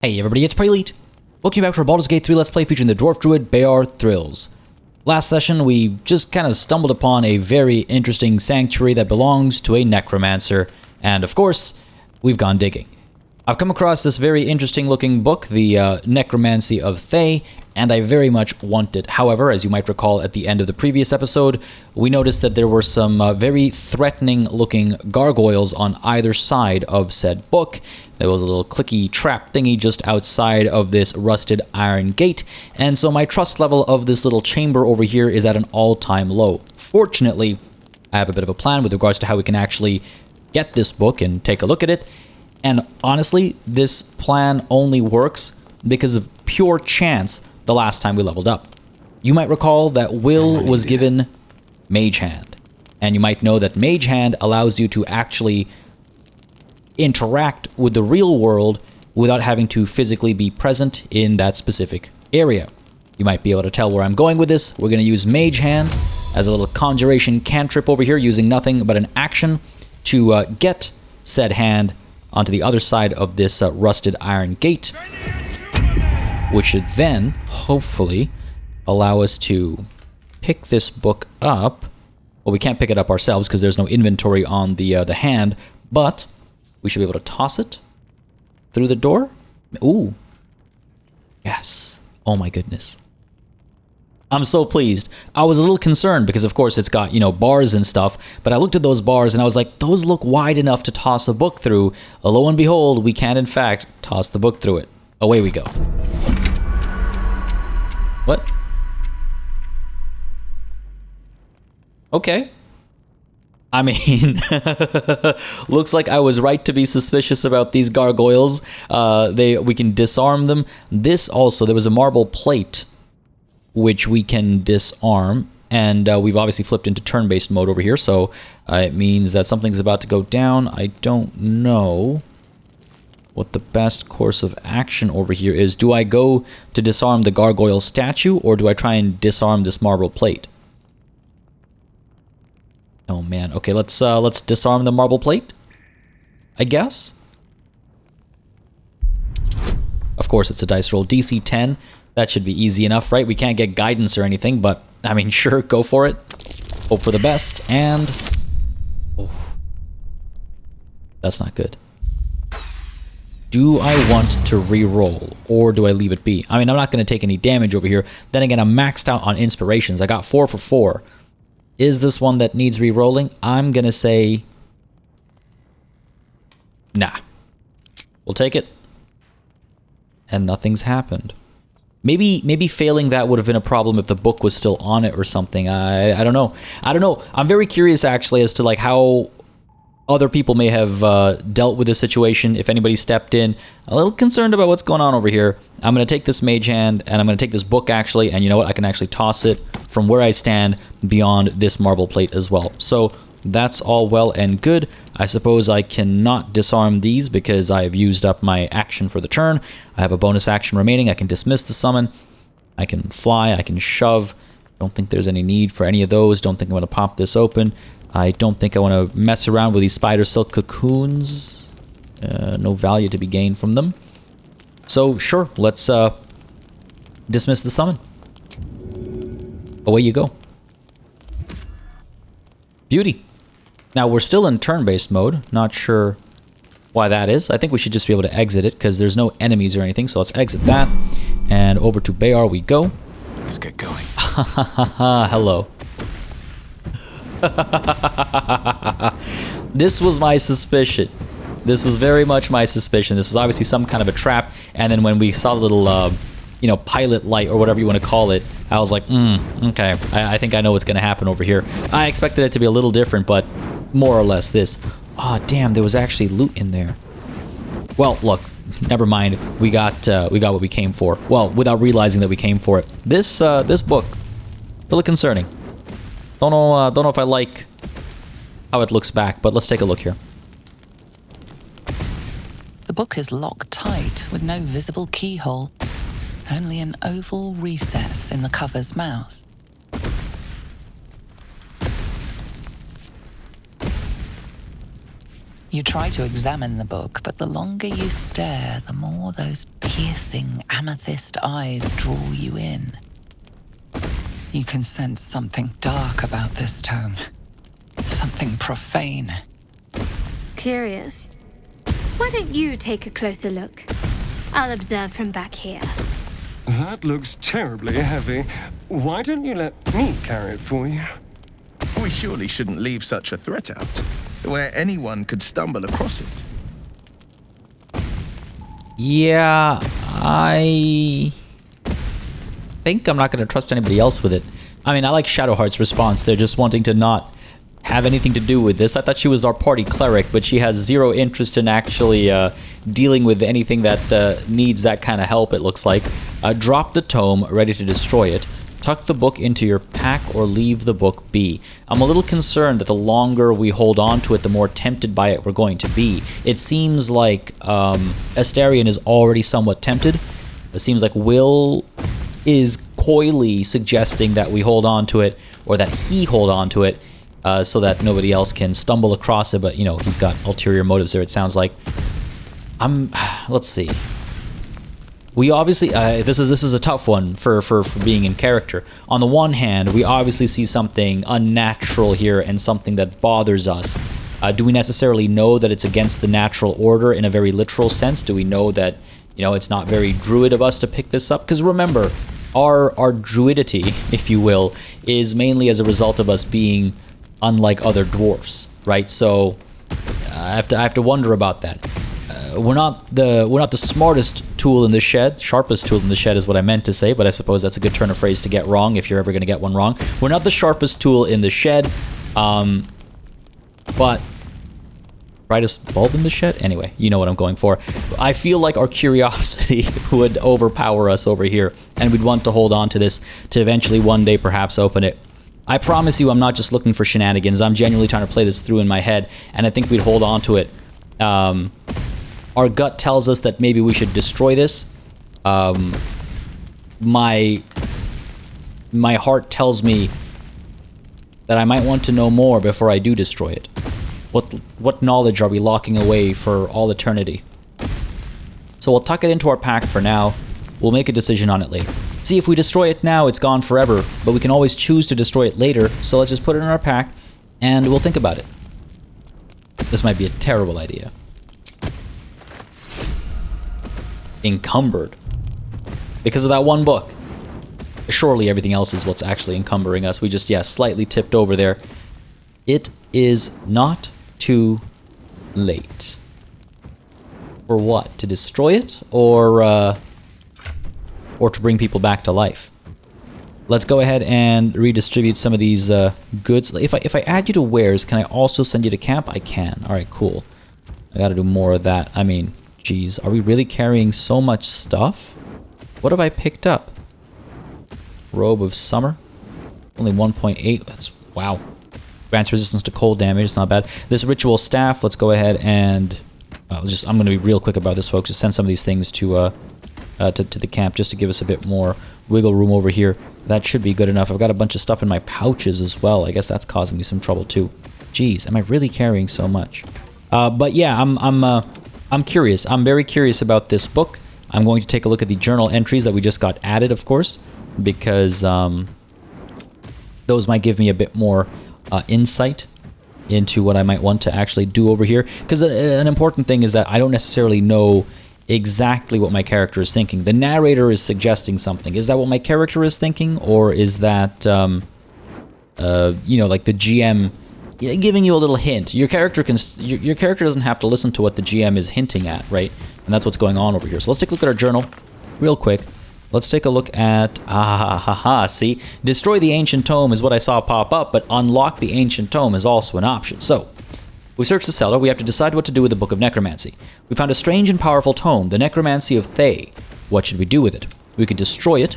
Hey everybody, it's PartyElite. Welcome back to our Baldur's Gate 3 Let's Play featuring the Dwarf Druid, Beâr Thrylls. Last session, we just kind of stumbled upon a very interesting sanctuary that belongs to a necromancer, and of course, we've gone digging. I've come across this very interesting looking book, the Necromancy of Thay, and I very much want it. However, as you might recall at the end of the previous episode, we noticed that there were some very threatening looking gargoyles on either side of said book. There was a little clicky trap thingy just outside of this rusted iron gate, and so my trust level of this little chamber over here is at an all-time low. Fortunately, I have a bit of a plan with regards to how we can actually get this book and take a look at it. And honestly, this plan only works because of pure chance the last time we leveled up. You might recall that Will was given Mage Hand. And you might know that Mage Hand allows you to actually interact with the real world without having to physically be present in that specific area. You might be able to tell where I'm going with this. We're going to use Mage Hand as a little conjuration cantrip over here, using nothing but an action to get said hand onto the other side of this rusted iron gate, which should then, hopefully, allow us to pick this book up. Well, we can't pick it up ourselves because there's no inventory on the hand, but we should be able to toss it through the door. Ooh. Yes. Oh my goodness. I'm so pleased. I was a little concerned because, of course, it's got, bars and stuff, but I looked at those bars and I was like, those look wide enough to toss a book through. Lo and behold, we can, in fact, toss the book through it. Away we go. What? Okay. I mean, looks like I was right to be suspicious about these gargoyles. We can disarm them. This also, there was a marble plate which we can disarm, and we've obviously flipped into turn-based mode over here, so it means that something's about to go down. I don't know what the best course of action over here is. Do I go to disarm the gargoyle statue, or do I try and disarm this marble plate? Oh man, okay, let's disarm the marble plate, I guess. Of course, it's a dice roll, DC 10. That should be easy enough, right? We can't get guidance or anything, but I mean, sure, go for it. Hope for the best, and oh, that's not good. Do I want to re-roll, or do I leave it be? I mean, I'm not going to take any damage over here. Then again, I'm maxed out on inspirations. I got 4 for 4. Is this one that needs re-rolling? I'm going to say nah. We'll take it. And nothing's happened. Maybe failing that would have been a problem if the book was still on it or something. I don't know. I don't know. I'm very curious, actually, as to like how other people may have dealt with this situation, if anybody stepped in. A little concerned about what's going on over here. I'm going to take this Mage Hand, and I'm going to take this book, actually, and you know what? I can actually toss it from where I stand beyond this marble plate as well. So that's all well and good. I suppose I cannot disarm these because I have used up my action for the turn. I have a bonus action remaining. I can dismiss the summon. I can fly. I can shove. Don't think there's any need for any of those. Don't think I'm going to pop this open. I don't think I want to mess around with these spider silk cocoons. No value to be gained from them. So, sure, let's dismiss the summon. Away you go. Beauty. Now, we're still in turn-based mode. Not sure why that is. I think we should just be able to exit it because there's no enemies or anything. So let's exit that. And over to Beâr we go. Let's get going. Hello. This was my suspicion. This was very much my suspicion. This was obviously some kind of a trap. And then when we saw the little, pilot light or whatever you want to call it, I was like, okay, I think I know what's going to happen over here. I expected it to be a little different, but more or less this. Oh, damn, there was actually loot in there. Well, look, never mind. We got what we came for. Well, without realizing that we came for it. This book, a little concerning. Don't know if I like how it looks back, but let's take a look here. The book is locked tight with no visible keyhole. Only an oval recess in the cover's mouth. You try to examine the book, but the longer you stare, the more those piercing amethyst eyes draw you in. You can sense something dark about this tome. Something profane. Curious. Why don't you take a closer look? I'll observe from back here. That looks terribly heavy. Why don't you let me carry it for you? We surely shouldn't leave such a threat out, where anyone could stumble across it. Yeah, I think I'm not going to trust anybody else with it. I mean, I like Shadowheart's response. They're just wanting to not have anything to do with this. I thought she was our party cleric, but she has zero interest in actually dealing with anything that needs that kind of help, it looks like. Drop the tome, ready to destroy it. Tuck the book into your pack or leave the book be. I'm a little concerned that the longer we hold on to it, the more tempted by it we're going to be. It seems like Astarion is already somewhat tempted. It seems like Will is coyly suggesting that we hold on to it, or that he hold on to it, so that nobody else can stumble across it, but, you know, he's got ulterior motives there, it sounds like. Let's see. We obviously, this is a tough one for being in character. On the one hand, we obviously see something unnatural here and something that bothers us. Do we necessarily know that it's against the natural order in a very literal sense? Do we know that, you know, it's not very druid of us to pick this up? Because remember, our druidity, if you will, is mainly as a result of us being unlike other dwarfs, right? So I have to wonder about that. We're not the smartest tool in the shed. Sharpest tool in the shed is what I meant to say, but I suppose that's a good turn of phrase to get wrong if you're ever going to get one wrong. We're not the sharpest tool in the shed, but brightest bulb in the shed? Anyway, you know what I'm going for. I feel like our curiosity would overpower us over here, and we'd want to hold on to this to eventually one day perhaps open it. I promise you I'm not just looking for shenanigans. I'm genuinely trying to play this through in my head, and I think we'd hold on to it. Our gut tells us that maybe we should destroy this. My heart tells me that I might want to know more before I do destroy it. What knowledge are we locking away for all eternity? So we'll tuck it into our pack for now. We'll make a decision on it later. See, if we destroy it now, it's gone forever, but we can always choose to destroy it later, so let's just put it in our pack, and we'll think about it. This might be a terrible idea. Encumbered. Because of that one book. Surely everything else is what's actually encumbering us. We just, yeah, slightly tipped over there. It is not too late. For what? To destroy it? Or to bring people back to life? Let's go ahead and redistribute some of these goods. If I add you to wares, can I also send you to camp? I can. Alright, cool. I gotta do more of that. I mean, geez, are we really carrying so much stuff? What have I picked up? Robe of Summer. Only 1.8. That's, wow. Grants resistance to cold damage. It's not bad. This ritual staff, let's go ahead and... I'm going to be real quick about this, folks. Just send some of these things to the camp just to give us a bit more wiggle room over here. That should be good enough. I've got a bunch of stuff in my pouches as well. I guess that's causing me some trouble too. Jeez, am I really carrying so much? But yeah, I'm curious. I'm very curious about this book. I'm going to take a look at the journal entries that we just got added, of course, because those might give me a bit more insight into what I might want to actually do over here. Because an important thing is that I don't necessarily know exactly what my character is thinking. The narrator is suggesting something. Is that what my character is thinking? Or is that, you know, like the GM giving you a little hint? Your character doesn't have to listen to what the GM is hinting at, right? And that's what's going on over here. So let's take a look at our journal real quick. Let's take a look at... see? Destroy the ancient tome is what I saw pop up, but unlock the ancient tome is also an option. So, we search the cellar. We have to decide what to do with the Book of Necromancy. We found a strange and powerful tome, the Necromancy of Thay. What should we do with it? We could destroy it.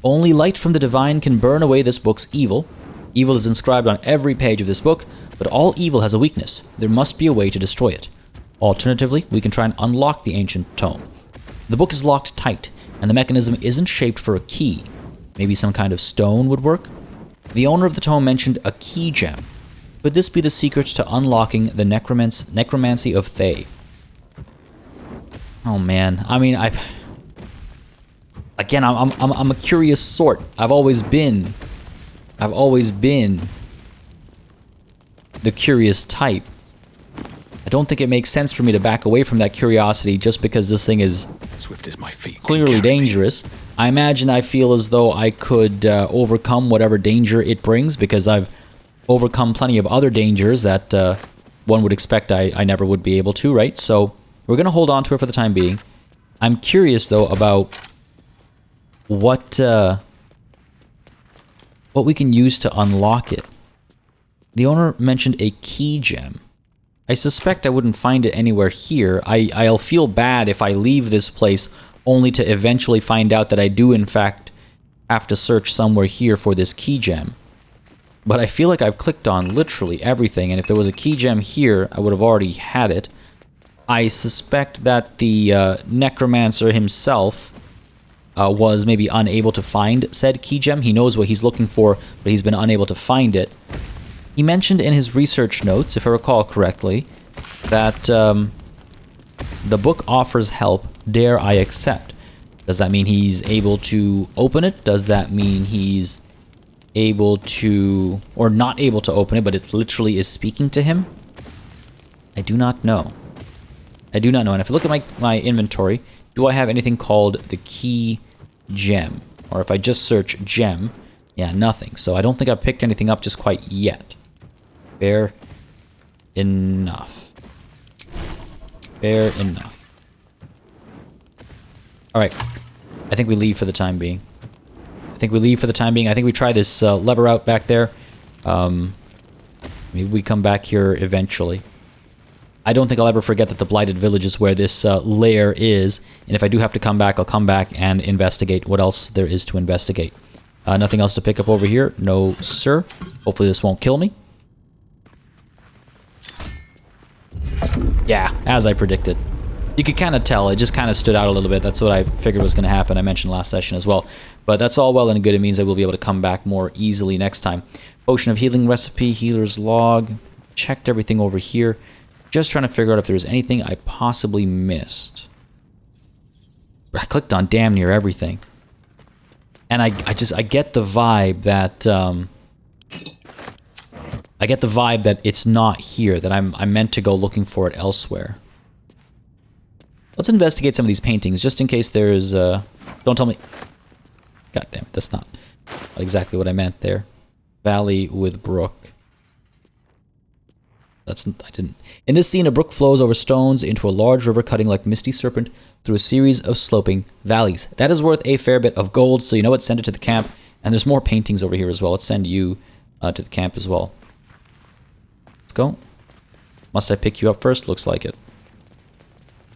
Only light from the divine can burn away this book's evil. Evil is inscribed on every page of this book, but all evil has a weakness. There must be a way to destroy it. Alternatively, we can try and unlock the ancient tome. The book is locked tight, and the mechanism isn't shaped for a key. Maybe some kind of stone would work? The owner of the tome mentioned a key gem. Could this be the secret to unlocking the necromancy of Thay? Oh man, I mean, again, I'm a curious sort. I've always been the curious type. I don't think it makes sense for me to back away from that curiosity just because this thing is Swift as my feet clearly dangerous. I imagine I feel as though I could overcome whatever danger it brings, because I've overcome plenty of other dangers that one would expect I never would be able to, right? So we're going to hold on to it for the time being. I'm curious, though, about what we can use to unlock it. The owner mentioned a key gem. I suspect I wouldn't find it anywhere here. I'll feel bad if I leave this place only to eventually find out that I do, in fact, have to search somewhere here for this key gem. But I feel like I've clicked on literally everything, and if there was a key gem here, I would have already had it. I suspect that the necromancer himself was maybe unable to find said key gem. He knows what he's looking for, but he's been unable to find it. He mentioned in his research notes, if I recall correctly, that the book offers help. Dare I accept? Does that mean he's able to open it? Does that mean he's able to, or not able to open it, but it literally is speaking to him? I do not know. I do not know. And if I look at my inventory, do I have anything called the key gem? Or if I just search gem, yeah, nothing. So I don't think I've picked anything up just quite yet. Fair enough. Fair enough. Alright. I think we leave for the time being. I think we try this lever out back there. Maybe we come back here eventually. I don't think I'll ever forget that the Blighted Village is where this lair is. And if I do have to come back, I'll come back and investigate what else there is to investigate. Nothing else to pick up over here. No, sir. Hopefully this won't kill me. Yeah, as I predicted. You could kind of tell, it just kind of stood out a little bit. That's what I figured was going to happen. I mentioned last session as well. But that's all well and good. It means I will be able to come back more easily next time. Potion of Healing recipe, Healer's Log. Checked everything over here. Just trying to figure out if there was anything I possibly missed. I clicked on damn near everything. And I get the vibe that... I get the vibe that it's not here, that I'm meant to go looking for it elsewhere. Let's investigate some of these paintings, just in case there's, don't tell me... God damn it, that's not exactly what I meant there. Valley with brook. I didn't... In this scene, a brook flows over stones into a large river, cutting like misty serpent through a series of sloping valleys. That is worth a fair bit of gold, so you know what, send it to the camp. And there's more paintings over here as well. Let's send you to the camp as well. Let's go. Must I pick you up first? Looks like it.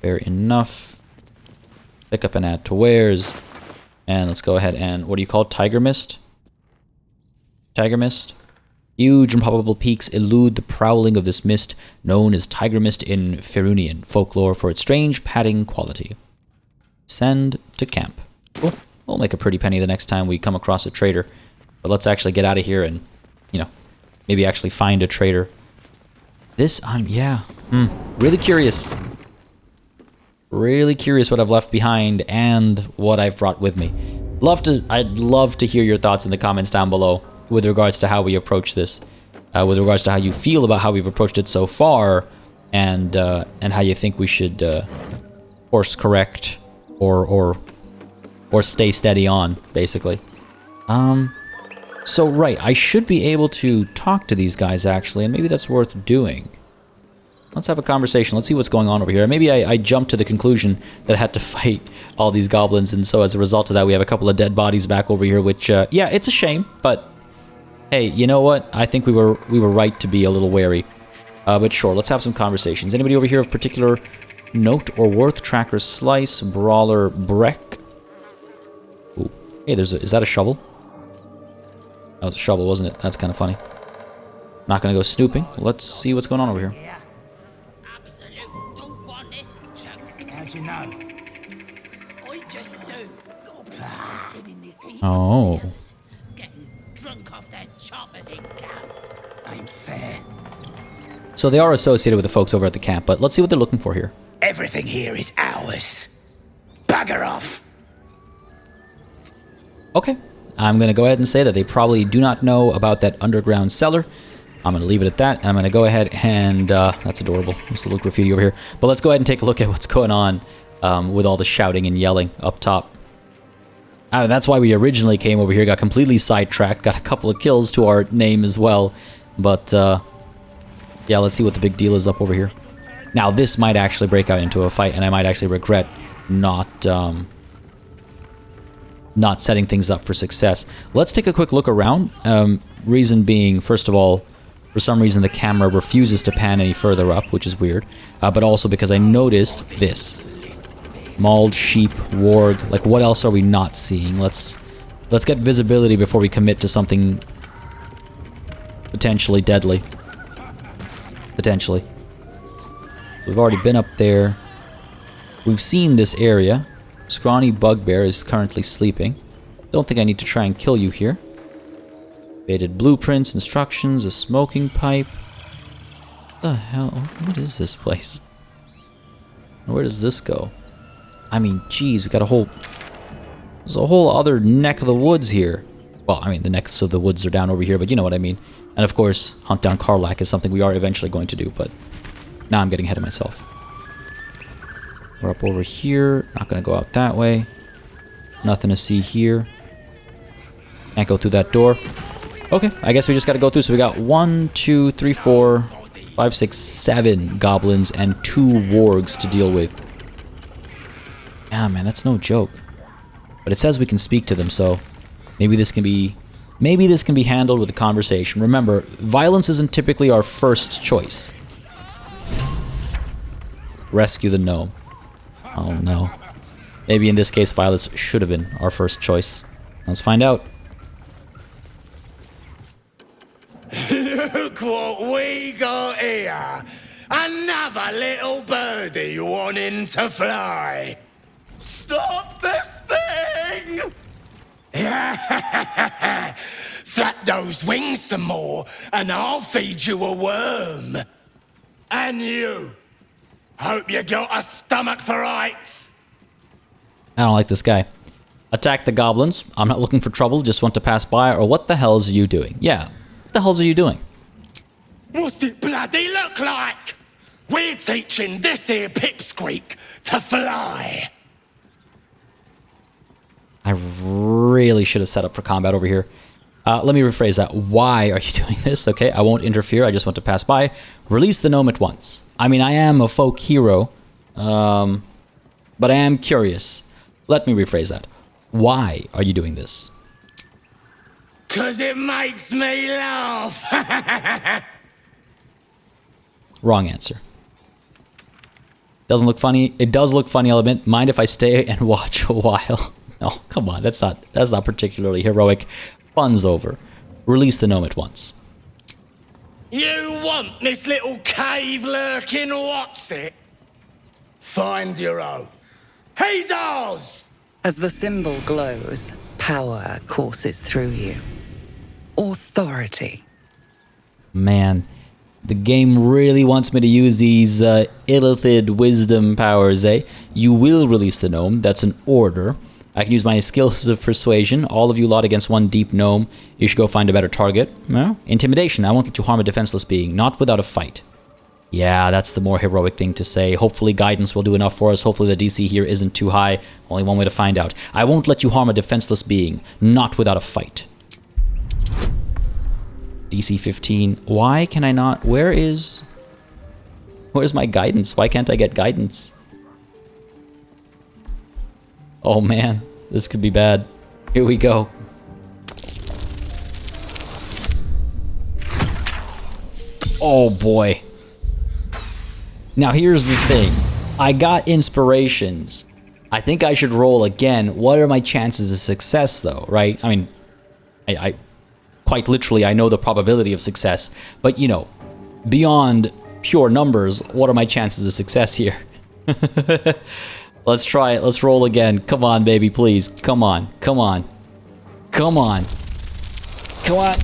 Fair enough. Pick up and add to wares. And let's go ahead and... What do you call it? Tiger Mist? Tiger Mist? Huge and improbable peaks elude the prowling of this mist, known as Tiger Mist in Ferunian folklore for its strange padding quality. Send to camp. Cool. We'll make a pretty penny the next time we come across a trader. But let's actually get out of here and, you know, maybe actually find a trader. This, yeah. Really curious. Really curious what I've left behind and what I've brought with me. I'd love to hear your thoughts in the comments down below with regards to how we approach this, with regards to how you feel about how we've approached it so far, and how you think we should course correct or stay steady on, basically. So right, I should be able to talk to these guys actually, and maybe that's worth doing. Let's have a conversation. Let's see what's going on over here. Maybe I jumped to the conclusion that I had to fight all these goblins, and so as a result of that, we have a couple of dead bodies back over here, which, yeah, it's a shame, but hey, you know what? I think we were right to be a little wary. But sure, let's have some conversations. Anybody over here of particular note or worth? Tracker Slice, Brawler Breck. Ooh. Hey, is that a shovel? That was a shovel, wasn't it? That's kind of funny. Not gonna go snooping. Let's see what's going on over here. How'd you know? I just do. Oh. Getting drunk off that choppers in camp. Ain't fair. So they are associated with the folks over at the camp, but let's see what they're looking for here. Everything here is ours. Bugger off. Okay, I'm going to go ahead and say that they probably do not know about that underground cellar. I'm going to leave it at that, and I'm going to go ahead and... that's adorable. There's a little graffiti over here. But let's go ahead and take a look at what's going on with all the shouting and yelling up top. That's why we originally came over here, got completely sidetracked, got a couple of kills to our name as well. But, yeah, let's see what the big deal is up over here. Now, this might actually break out into a fight, and I might actually regret not setting things up for success. Let's take a quick look around. Reason being, first of all, for some reason the camera refuses to pan any further up, which is weird. But also because I noticed this. Mauled sheep, warg. Like, what else are we not seeing? Let's get visibility before we commit to something potentially deadly. Potentially. We've already been up there. We've seen this area. Scrawny Bugbear is currently sleeping. Don't think I need to try and kill you here. Faded blueprints, instructions, a smoking pipe. What the hell? What is this place? Where does this go? I mean, geez, we got a whole... There's a whole other neck of the woods here. Well, I mean, the necks of the woods are down over here, but you know what I mean. And of course, hunt down Karlach is something we are eventually going to do, but now I'm getting ahead of myself. We're up over here. Not going to go out that way. Nothing to see here. Can't go through that door. Okay, I guess we just got to go through. So we got 1, 2, 3, 4, 5, 6, 7 goblins and 2 wargs to deal with. Yeah, man, that's no joke. But it says we can speak to them, so maybe this can be handled with a conversation. Remember, violence isn't typically our first choice. Rescue the gnome. Oh no. Maybe in this case, violence should have been our first choice. Let's find out. Look what we got here. Another little birdie wanting to fly. Stop this thing! Flap those wings some more, and I'll feed you a worm. And you. Hope you got a stomach for ice. I don't like this guy. Attack the goblins. I'm not looking for trouble, just want to pass by, or what the hells are you doing? Yeah, what the hells are you doing? What's it bloody look like? We're teaching this here pipsqueak to fly. I really should have set up for combat over here. Let me rephrase that. Why are you doing this? Okay, I won't interfere. I just want to pass by. Release the gnome at once. I mean, I am a folk hero, but I am curious. Let me rephrase that. Why are you doing this? 'Cause it makes me laugh. Wrong answer. Doesn't look funny. It does look funny, I'll admit. Mind if I stay and watch a while? No, come on. That's not particularly heroic. Fun's over. Release the gnome at once. You want this little cave lurking, what's it? Find your own. He's ours! As the symbol glows, power courses through you. Authority. Man, the game really wants me to use these illithid wisdom powers, eh? You will release the gnome. That's an order. I can use my skills of persuasion. All of you lot against one deep gnome. You should go find a better target. No? Intimidation. I won't let you harm a defenseless being. Not without a fight. Yeah, that's the more heroic thing to say. Hopefully guidance will do enough for us. Hopefully the DC here isn't too high. Only one way to find out. I won't let you harm a defenseless being. Not without a fight. DC 15. Why can I not... Where's my guidance? Why can't I get guidance? Oh man, this could be bad. Here we go. Oh boy. Now here's the thing. I got inspirations. I think I should roll again. What are my chances of success though, right? I mean, I quite literally, I know the probability of success. But you know, beyond pure numbers, what are my chances of success here? Let's try it. Let's roll again. Come on, baby, please. Come on. Come on. Come on. Come on.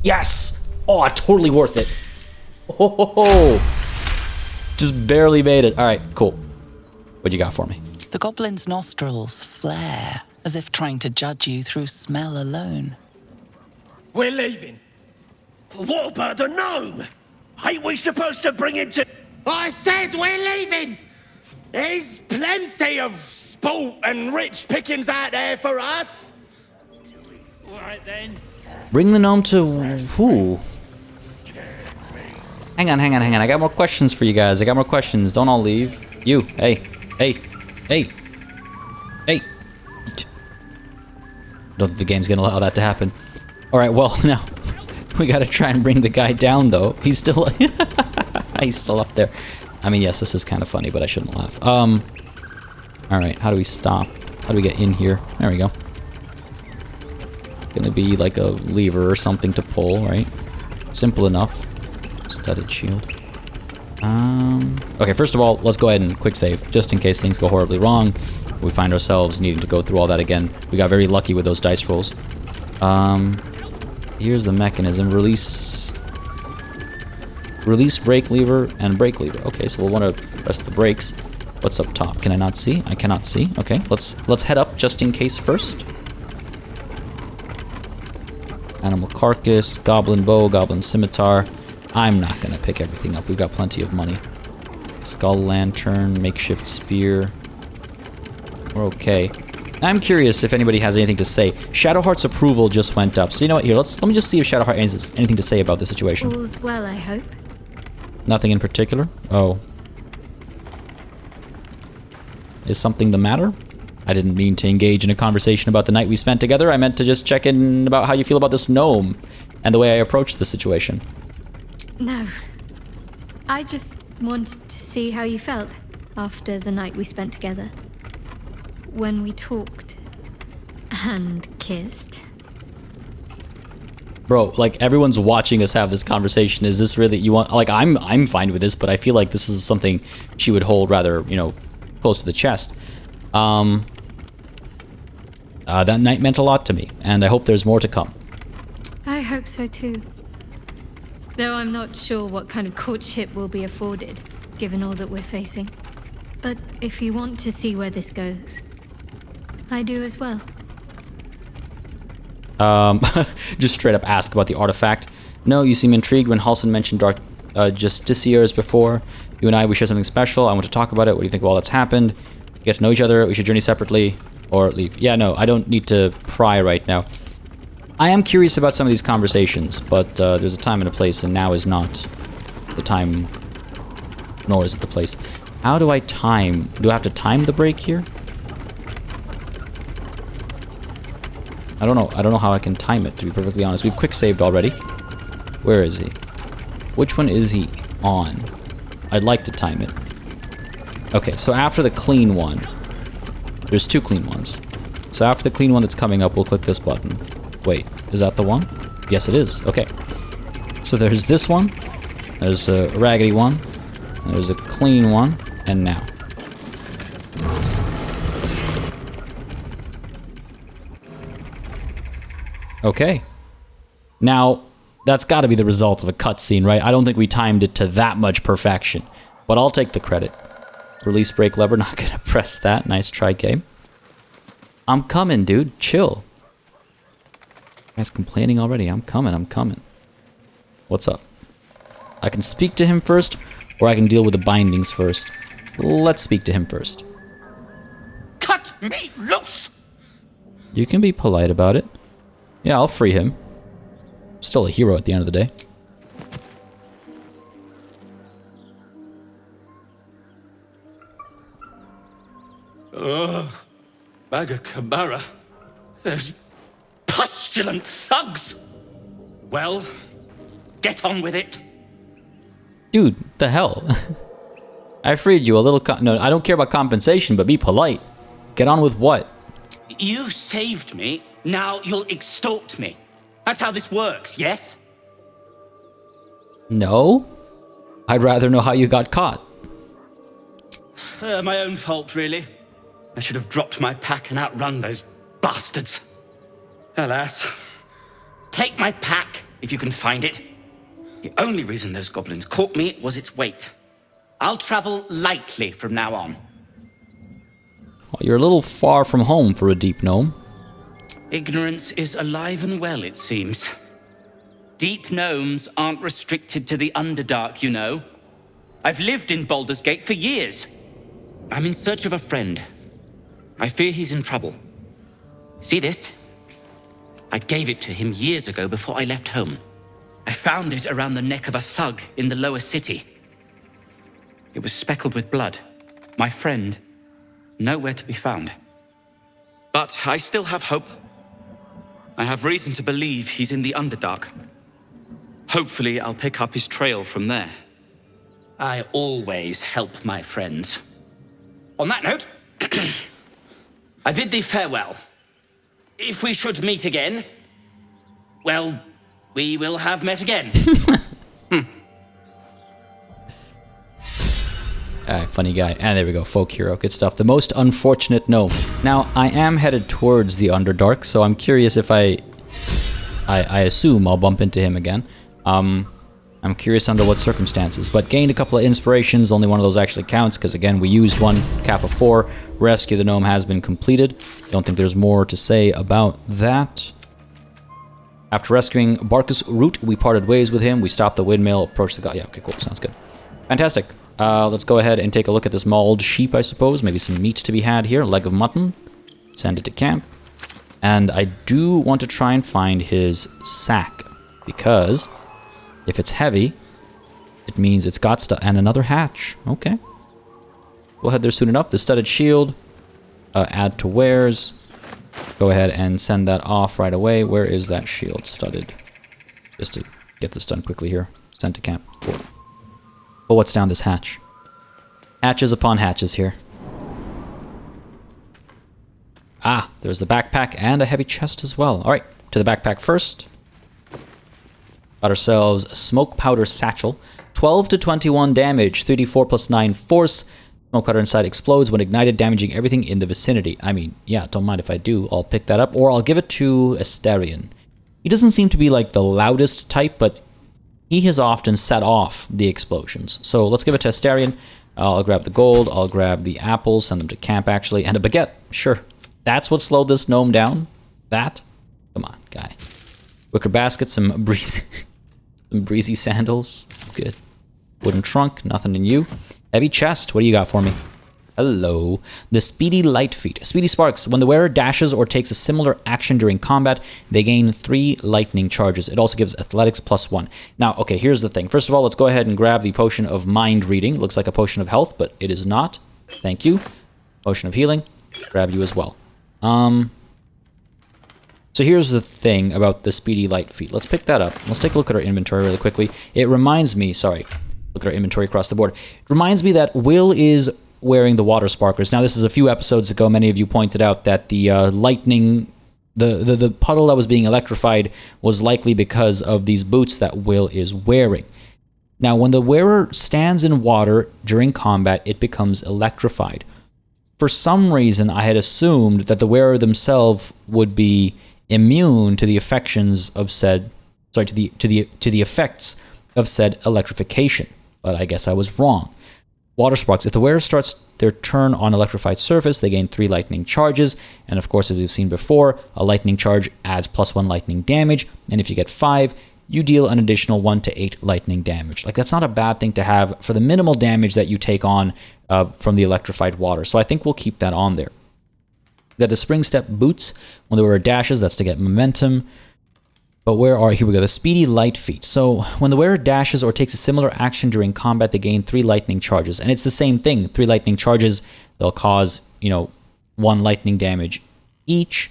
Yes! Oh, totally worth it. Just barely made it. All right, cool. What you got for me? The goblin's nostrils flare, as if trying to judge you through smell alone. We're leaving. What about the gnome? Ain't we supposed to bring him to... I said we're leaving! There's plenty of sport and rich pickings out there for us! All right then. Bring the gnome to who? Hang on. I got more questions for you guys. I got more questions. Don't all leave. You. Hey. Don't think the game's gonna allow that to happen. Alright, well, now we gotta try and bring the guy down, though. He's still... he's still up there. I mean, yes, this is kind of funny, but I shouldn't laugh. Alright, how do we stop? How do we get in here? There we go. Gonna be like a lever or something to pull, right? Simple enough. Studded shield. Okay, first of all, let's go ahead and quick save, just in case things go horribly wrong. We find ourselves needing to go through all that again. We got very lucky with those dice rolls. Here's the mechanism. Release, brake lever, and brake lever. Okay, so we'll want to press the brakes. What's up top? Can I not see? I cannot see. Okay, let's head up just in case first. Animal carcass, goblin bow, goblin scimitar. I'm not gonna pick everything up. We've got plenty of money. Skull lantern, makeshift spear. We're okay. I'm curious if anybody has anything to say. Shadowheart's approval just went up. So you know what? Here, let me just see if Shadowheart has anything to say about the situation. All's well, I hope. Nothing in particular? Oh. Is something the matter? I didn't mean to engage in a conversation about the night we spent together. I meant to just check in about how you feel about this gnome and the way I approached the situation. No. I just wanted to see how you felt after the night we spent together. When we talked and kissed. Bro, like, everyone's watching us have this conversation. Is this really, you want, like, I'm fine with this, but I feel like this is something she would hold rather, you know, close to the chest. That night meant a lot to me, and I hope there's more to come. I hope so too. Though I'm not sure what kind of courtship will be afforded, given all that we're facing. But if you want to see where this goes, I do as well. Just straight up ask about the artifact. No, you seem intrigued when Halson mentioned Dark Justiciars before. You and I, we share something special. I want to talk about it. What do you think of all that's happened? We get to know each other. We should journey separately or leave. Yeah, no, I don't need to pry right now. I am curious about some of these conversations, but there's a time and a place, and now is not the time, nor is it the place. How do I time? Do I have to time the break here? I don't know. I don't know how I can time it, to be perfectly honest. We've quick saved already. Where is he? Which one is he on? I'd like to time it. Okay, so after the clean one, there's two clean ones. So after the clean one that's coming up, we'll click this button. Wait, is that the one? Yes, it is. Okay. So there's this one. There's a raggedy one. There's a clean one. And now. Okay. Now, that's got to be the result of a cutscene, right? I don't think we timed it to that much perfection. But I'll take the credit. Release brake lever. Not going to press that. Nice try, game. I'm coming, dude. Chill. Guy's complaining already. I'm coming. What's up? I can speak to him first, or I can deal with the bindings first. Let's speak to him first. Cut me loose! You can be polite about it. Yeah, I'll free him. Still a hero at the end of the day. Ugh. Bagakabara. Those pustulant thugs! Well, get on with it. Dude, the hell? I freed you a little no, I don't care about compensation, but be polite. Get on with what? You saved me, now you'll extort me. That's how this works, yes? No? I'd rather know how you got caught. My own fault, really. I should have dropped my pack and outrun those bastards. Alas. Take my pack, if you can find it. The only reason those goblins caught me was its weight. I'll travel lightly from now on. Well, you're a little far from home for a deep gnome. Ignorance is alive and well, it seems. Deep gnomes aren't restricted to the Underdark, you know. I've lived in Baldur's Gate for years. I'm in search of a friend. I fear he's in trouble. See this? I gave it to him years ago before I left home. I found it around the neck of a thug in the lower city. It was speckled with blood. My friend, nowhere to be found. But I still have hope. I have reason to believe he's in the Underdark. Hopefully, I'll pick up his trail from there. I always help my friends. On that note, I bid thee farewell. If we should meet again, well, we will have met again. Alright, funny guy. And there we go, folk hero, good stuff. The most unfortunate gnome. Now, I am headed towards the Underdark, so I'm curious if I assume I'll bump into him again. I'm curious under what circumstances, but gained a couple of inspirations. Only one of those actually counts, because again, we used one, cap of 4. Rescue the gnome has been completed. Don't think there's more to say about that. After rescuing Barcus Wroot, we parted ways with him. We stopped the windmill, approached the god. Yeah, okay, cool, sounds good. Fantastic. Let's go ahead and take a look at this mauled sheep, I suppose. Maybe some meat to be had here, leg of mutton. Send it to camp. And I do want to try and find his sack, because if it's heavy, it means it's got stuff. And another hatch. Okay. We'll head there soon enough. The studded shield. Add to wares. Go ahead and send that off right away. Where is that shield studded? Just to get this done quickly here. Send to camp. Cool. But what's down this hatch? Hatches upon hatches here. Ah, there's the backpack and a heavy chest as well. Alright, to the backpack first. Got ourselves a smoke powder satchel. 12 to 21 damage, 3d4 plus 9 force. Smoke powder inside explodes when ignited, damaging everything in the vicinity. I mean, yeah, don't mind if I do. I'll pick that up, or I'll give it to Astarion. He doesn't seem to be like the loudest type, but he has often set off the explosions. So let's give it to Astarion. I'll grab the gold, I'll grab the apples, send them to camp actually, and a baguette. Sure. That's what slowed this gnome down? That? Come on, guy. Wicker basket, some breezy sandals. Good. Wooden trunk, nothing in you. Heavy chest, what do you got for me? Hello. The Speedy Light Feat. Speedy Sparks. When the wearer dashes or takes a similar action during combat, they gain 3 lightning charges. It also gives athletics plus 1. Now, okay, here's the thing. First of all, let's go ahead and grab the potion of mind reading. Looks like a potion of health, but it is not. Thank you. Potion of healing. Grab you as well. So here's the thing about the Speedy Light Feat. Let's pick that up. Let's take a look at our inventory really quickly. It reminds me, sorry, look at our inventory across the board. It reminds me that Will is wearing the water sparklers. Now, this is a few episodes ago. Many of you pointed out that the lightning, the puddle that was being electrified was likely because of these boots that Will is wearing. Now, when the wearer stands in water during combat, it becomes electrified. For some reason, I had assumed that the wearer themselves would be immune to the affections of said, sorry, to the effects of said electrification. But I guess I was wrong. Water sparks. If the wearer starts their turn on electrified surface, they gain 3 lightning charges. And of course, as we've seen before, a lightning charge adds plus 1 lightning damage. And if you get 5, you deal an additional 1 to 8 lightning damage. Like, that's not a bad thing to have for the minimal damage that you take on from the electrified water. So I think we'll keep that on there. We got the spring step boots. When the wearer dashes, that's to get momentum. But where are, here we go, the Speedy Light Feat. So when the wearer dashes or takes a similar action during combat, they gain 3 lightning charges. And it's the same thing, 3 lightning charges. They'll cause, 1 lightning damage each,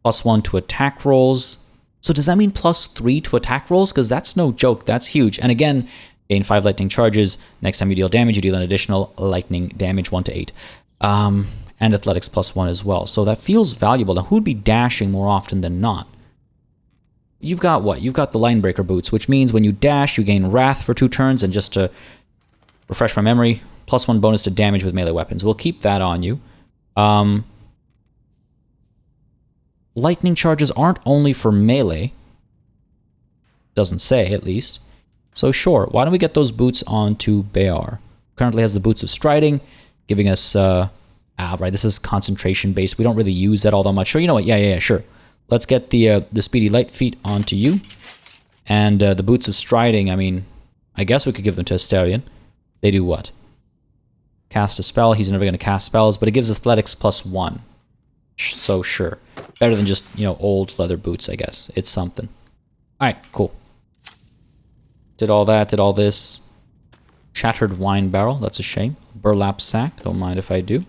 plus 1 to attack rolls. So does that mean plus 3 to attack rolls? Because that's no joke, that's huge. And again, gain 5 lightning charges. Next time you deal damage, you deal an additional lightning damage, 1 to 8. And athletics plus 1 as well. So that feels valuable. Now, who'd be dashing more often than not? You've got what? You've got the Linebreaker boots, which means when you dash, you gain Wrath for 2 turns, and just to refresh my memory, plus 1 bonus to damage with melee weapons. We'll keep that on you. Lightning charges aren't only for melee. Doesn't say, at least. So sure, why don't we get those boots onto Beâr? Currently has the boots of striding, giving us, right, this is concentration based. We don't really use that all that much. So you know what, yeah, sure. Let's get the speedy light feet onto you. And the boots of striding, I mean, I guess we could give them to Astarion. They do what? Cast a spell. He's never going to cast spells, but it gives athletics +1. So sure. Better than just, you know, old leather boots, I guess. It's something. Alright, cool. Did all that, did all this. Shattered wine barrel, that's a shame. Burlap sack, don't mind if I do.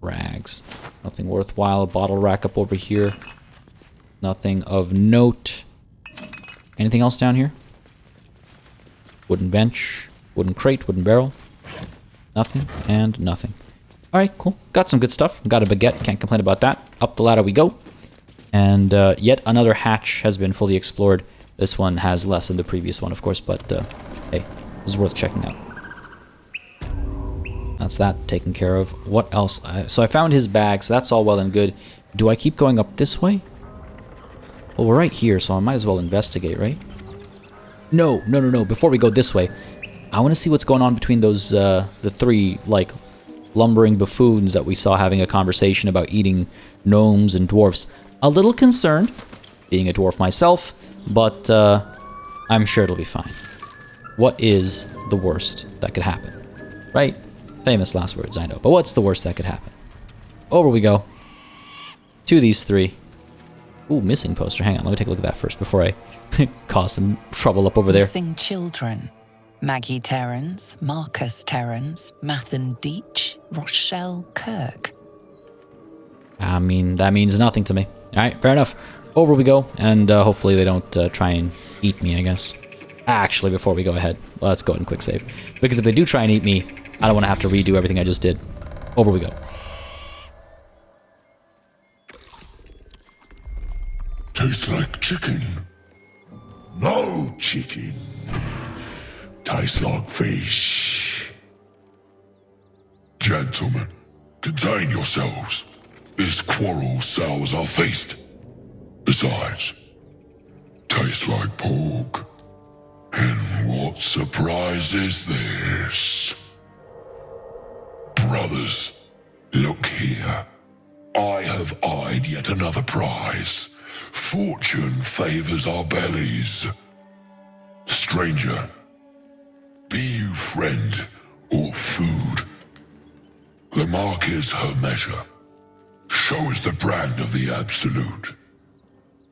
Rags. Nothing worthwhile. Bottle rack up over here. Nothing of note. Anything else down here? Wooden bench. Wooden crate. Wooden barrel. Nothing. And nothing. Alright, cool. Got some good stuff. Got a baguette. Can't complain about that. Up the ladder we go. And yet another hatch has been fully explored. This one has less than the previous one, of course, but hey, this is worth checking out. That's that taken care of. What else? So I found his bag, so that's all well and good. Do I keep going up this way? Well, we're right here, so I might as well investigate, right? No. Before we go this way, I want to see what's going on between those, the three, like, lumbering buffoons that we saw having a conversation about eating gnomes and dwarfs. A little concerned, being a dwarf myself, but I'm sure it'll be fine. What is the worst that could happen? Right? Famous last words, I know. But what's the worst that could happen? Over we go. To these three. Ooh, missing poster. Hang on, let me take a look at that first before I cause some trouble up over there. Missing children. Maggie Terrans, Marcus Terrans, Mathan Deach, Rochelle Kirk. I mean, that means nothing to me. Alright, fair enough. Over we go, and hopefully they don't try and eat me, I guess. Actually, before we go ahead, let's go ahead and quick save. Because if they do try and eat me, I don't want to have to redo everything I just did. Over we go. Tastes like chicken. No chicken. Tastes like fish. Gentlemen, contain yourselves. This quarrel sours our feast. Besides, tastes like pork. And what surprise is this? Brothers, look here. I have eyed yet another prize. Fortune favors our bellies. Stranger, be you friend or food. The mark is her measure. Show us the brand of the absolute.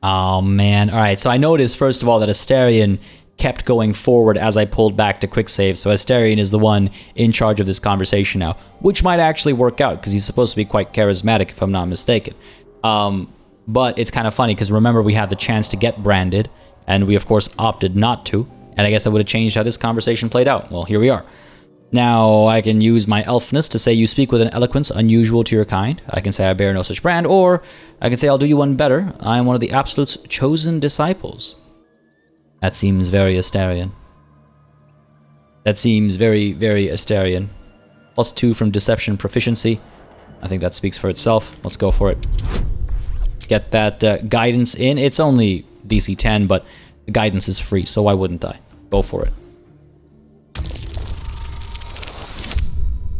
Oh man, alright, so I noticed first of all that Astarion kept going forward as I pulled back to quick save, so Astarion is the one in charge of this conversation now, which might actually work out, because he's supposed to be quite charismatic if I'm not mistaken. But it's kind of funny, because remember we had the chance to get branded, and we of course opted not to, and I guess that would have changed how this conversation played out. Well, here we are. Now, I can use my elfness to say you speak with an eloquence unusual to your kind. I can say I bear no such brand, or I can say I'll do you one better. I am one of the Absolute's chosen disciples. That seems very Astarion. That seems very, very Astarion. +2 from Deception Proficiency. I think that speaks for itself. Let's go for it. Get that guidance in. It's only DC 10, but the guidance is free, so why wouldn't I? Go for it.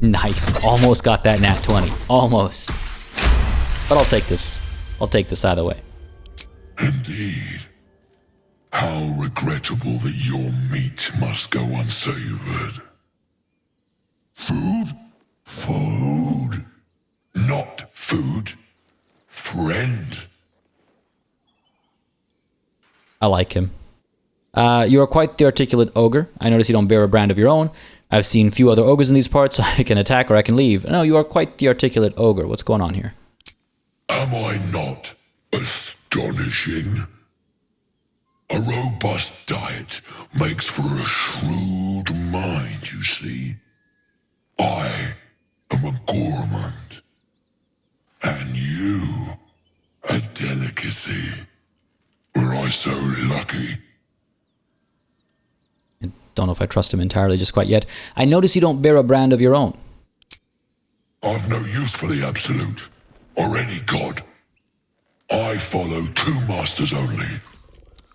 Nice. Almost got that nat 20. Almost. But I'll take this. I'll take this either way. Indeed. How regrettable that your meat must go unsavored. Food? Food. Not food. Friend. I like him. You are quite the articulate ogre. I notice you don't bear a brand of your own. I've seen few other ogres in these parts. I can attack or I can leave. No, you are quite the articulate ogre. What's going on here? Am I not astonishing? A robust diet makes for a shrewd mind, you see. I am a gourmand. And you, a delicacy. Were I so lucky? I don't know if I trust him entirely just quite yet. I notice you don't bear a brand of your own. I've no use for the Absolute, or any god. I follow two masters only.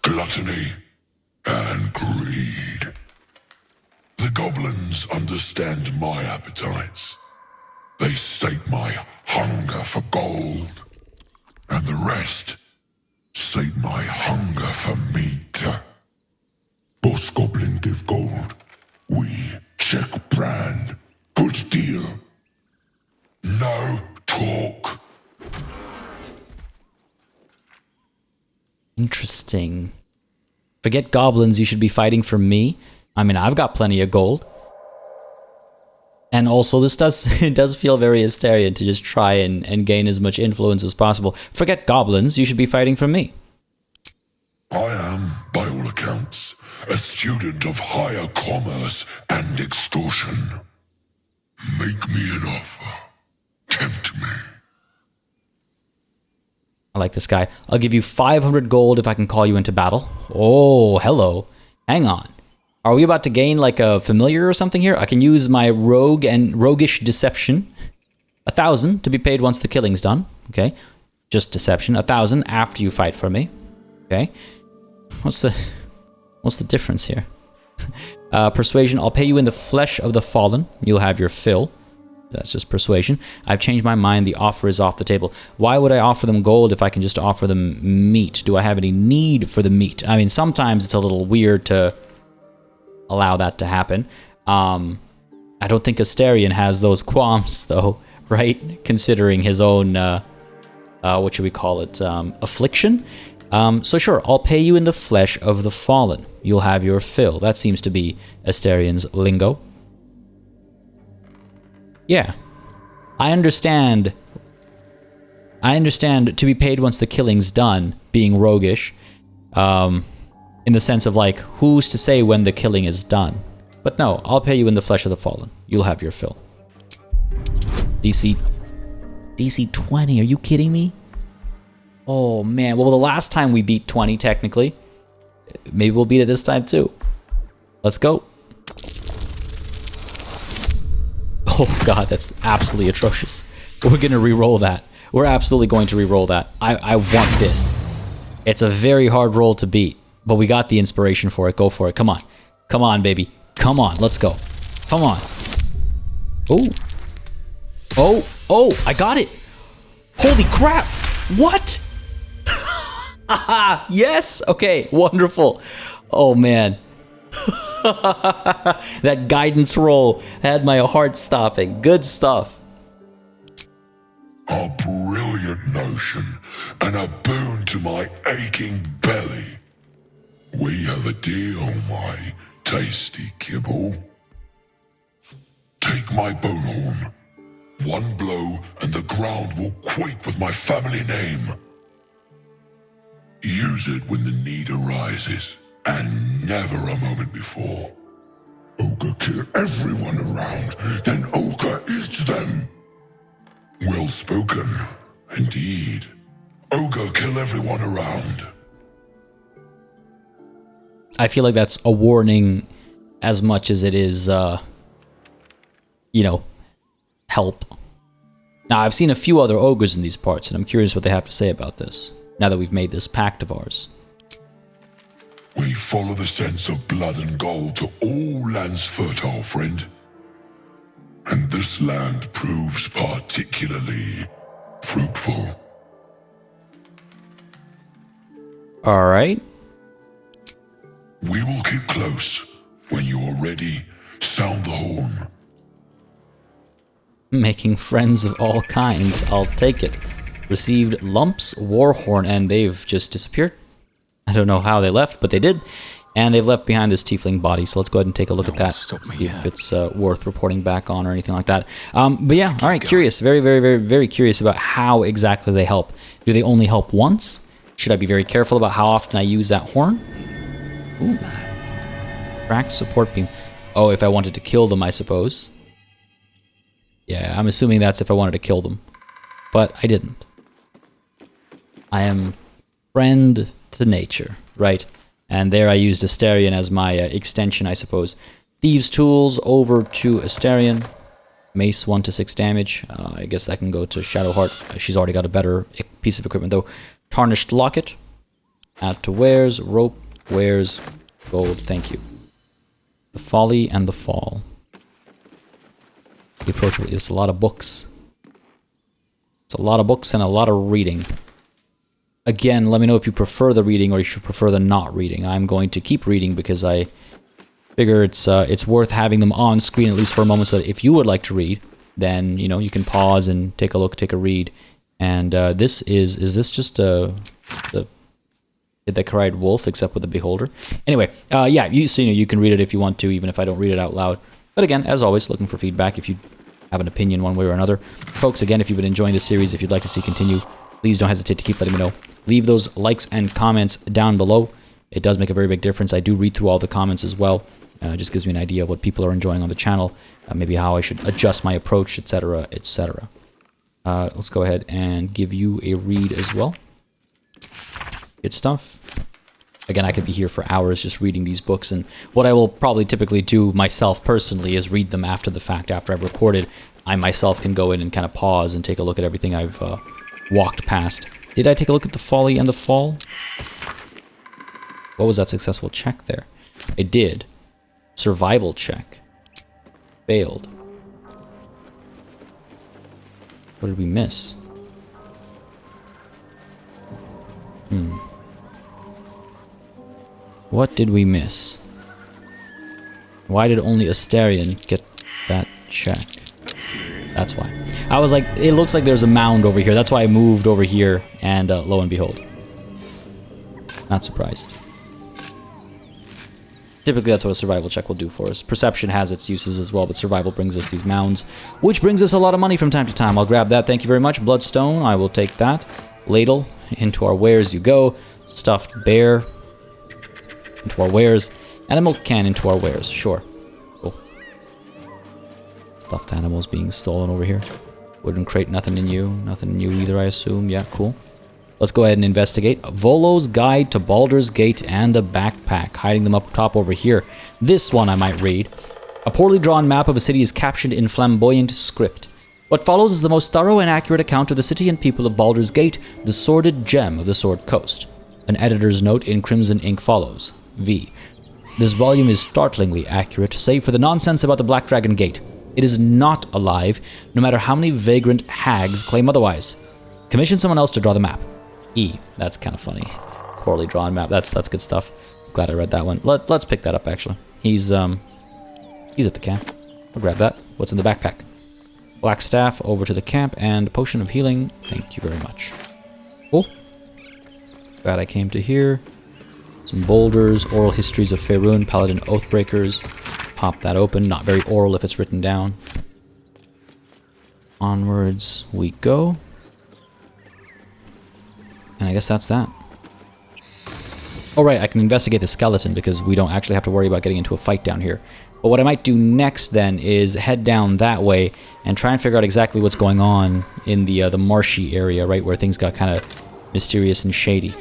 gluttony, and greed. The goblins understand my appetites. They sate my hunger for gold. And the rest sate my hunger for meat. Boss Goblin give gold. We check brand. Good deal. No talk. Interesting. Forget goblins, you should be fighting for me. I mean, I've got plenty of gold. And also, this it does feel very Asterian to just try and gain as much influence as possible. Forget goblins, you should be fighting for me. I am, by all accounts, a student of higher commerce and extortion. Make me an offer. Tempt me. I like this guy. I'll give you 500 gold if I can call you into battle. Oh, hello. Hang on. Are we about to gain like a familiar or something here? I can use my rogue and roguish deception. 1,000 to be paid once the killing's done. Okay. Just deception. 1,000 after you fight for me. Okay. What's the difference here? Persuasion. I'll pay you in the flesh of the fallen. You'll have your fill. That's just persuasion. I've changed my mind. The offer is off the table. Why would I offer them gold if I can just offer them meat? Do I have any need for the meat? I mean, sometimes it's a little weird to allow that to happen. I don't think Asterion has those qualms, though, right? Considering his own, what should we call it, affliction? So sure, I'll pay you in the flesh of the fallen. You'll have your fill. That seems to be Asterion's lingo. Yeah. I understand to be paid once the killing's done, being roguish. In the sense of like, who's to say when the killing is done? But no, I'll pay you in the flesh of the fallen. You'll have your fill. DC 20, are you kidding me? Oh man, well the last time we beat 20 technically. Maybe we'll beat it this time too. Let's go. Oh god, that's absolutely atrocious. We're gonna re-roll that. We're absolutely going to re-roll that. I want this. It's a very hard roll to beat. But we got the inspiration for it. Go for it. Come on. Come on, baby. Come on. Let's go. Come on. Oh. Oh. Oh. I got it. Holy crap. What? Yes. Okay. Wonderful. Oh, man. That guidance roll had my heart stopping. Good stuff. A brilliant notion and a boon to my aching belly. We have a deal, my tasty kibble. Take my bone horn. One blow and the ground will quake with my family name. Use it when the need arises, and never a moment before. Ogre kill everyone around, then Ogre eats them. Well spoken, indeed. Ogre kill everyone around. I feel like that's a warning as much as it is, help. Now, I've seen a few other ogres in these parts, and I'm curious what they have to say about this, now that we've made this pact of ours. We follow the sense of blood and gold to all lands fertile, friend. And this land proves particularly fruitful. All right. We will keep close. When you are ready, sound the horn. Making friends of all kinds. I'll take it. Received lumps, warhorn, and they've just disappeared. I don't know how they left, but they did. And they've left behind this tiefling body, so let's go ahead and take a look at that. See if it's worth reporting back on or anything like that. But yeah, all right, curious. Very, very, very, very curious about how exactly they help. Do they only help once? Should I be very careful about how often I use that horn? Ooh. Cracked support beam. Oh, if I wanted to kill them, I suppose. Yeah, I'm assuming that's if I wanted to kill them. But I didn't. I am friend to nature, right? And there I used Asterion as my extension, I suppose. Thieves' Tools over to Asterion. Mace 1 to 6 damage. I guess that can go to Shadowheart. She's already got a better piece of equipment, though. Tarnished Locket. Add to wares, rope, wares, gold, thank you. The Folly and the Fall. The approach, it's a lot of books. It's a lot of books and a lot of reading. Again, let me know if you prefer the reading or if you prefer the not reading. I'm going to keep reading because I figure it's worth having them on screen at least for a moment, so that if you would like to read, then, you know, you can pause and take a look, take a read. And this is this just the Cried Wolf, except with the Beholder? Anyway, yeah, you can read it if you want to, even if I don't read it out loud. But again, as always, looking for feedback if you have an opinion one way or another. Folks, again, if you've been enjoying this series, if you'd like to see continue, please don't hesitate to keep letting me know. Leave those likes and comments down below. It does make a very big difference. I do read through all the comments as well. It just gives me an idea of what people are enjoying on the channel, maybe how I should adjust my approach, etc., etc. Let's go ahead and give you a read as well. Good stuff. Again, I could be here for hours just reading these books, and what I will probably typically do myself personally is read them after the fact, after I've recorded. I myself can go in and kind of pause and take a look at everything I've walked past. Did I take a look at the Folly and the Fall? What was that successful check there? I did. Survival check. Failed. What did we miss? What did we miss? Why did only Astarion get that check? That's why. I was like, it looks like there's a mound over here. That's why I moved over here, and lo and behold. Not surprised. Typically, that's what a survival check will do for us. Perception has its uses as well, but survival brings us these mounds, which brings us a lot of money from time to time. I'll grab that. Thank you very much. Bloodstone, I will take that. Ladle, into our wares you go. Stuffed bear, into our wares. And a milk can into our wares. Sure. Cool. Stuffed animals being stolen over here. Wooden crate, nothing in you. Nothing in you either, I assume. Yeah, cool. Let's go ahead and investigate. Volo's Guide to Baldur's Gate and a backpack. Hiding them up top over here. This one I might read. A poorly drawn map of a city is captioned in flamboyant script. What follows is the most thorough and accurate account of the city and people of Baldur's Gate, the sordid gem of the Sword Coast. An editor's note in crimson ink follows. V. This volume is startlingly accurate, save for the nonsense about the Black Dragon Gate. It is not alive, no matter how many vagrant hags claim otherwise. Commission someone else to draw the map. E. That's kind of funny. Poorly drawn map. That's good stuff. Glad I read that one. Let's pick that up, actually. He's at the camp. I'll grab that. What's in the backpack? Black staff over to the camp and potion of healing. Thank you very much. Cool. Glad I came to here. Some boulders, oral histories of Faerun, Paladin Oathbreakers. Pop that open. Not very oral if it's written down. Onwards we go. And I guess that's that. Alright, I can investigate the skeleton because we don't actually have to worry about getting into a fight down here. But what I might do next then is head down that way and try and figure out exactly what's going on in the marshy area, right, where things got kind of mysterious and shady.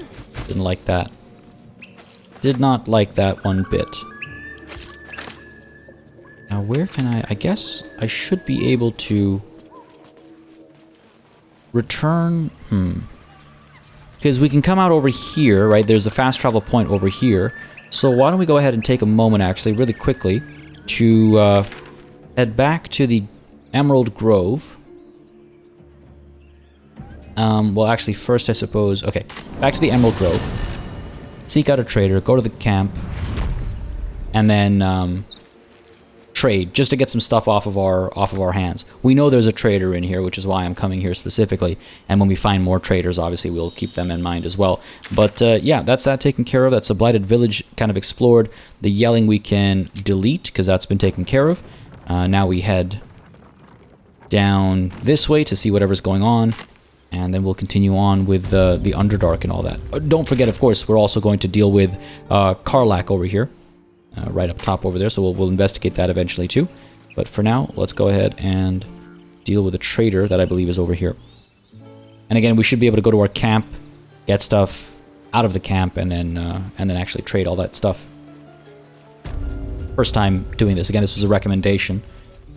Didn't like that. Did not like that one bit. Now where can I guess I should be able to return, because we can come out over here, right? There's a fast travel point over here. So why don't we go ahead and take a moment, actually, really quickly, to head back to the Emerald Grove. Well, actually, first, I suppose... Okay, back to the Emerald Grove. Seek out a trader, go to the camp, and then trade, just to get some stuff off of our hands. We know there's a trader in here, which is why I'm coming here specifically, and when we find more traders, obviously we'll keep them in mind as well. But yeah, that's that taken care of. That's the Blighted Village kind of explored. The yelling we can delete, because that's been taken care of. Now we head down this way to see whatever's going on, and then we'll continue on with the Underdark and all that. Don't forget, of course, we're also going to deal with Karlach over here. Right up top over there, so we'll investigate that eventually too. But for now, let's go ahead and deal with a trader that I believe is over here. And again, we should be able to go to our camp, get stuff out of the camp, and then actually trade all that stuff. First time doing this. Again, this was a recommendation,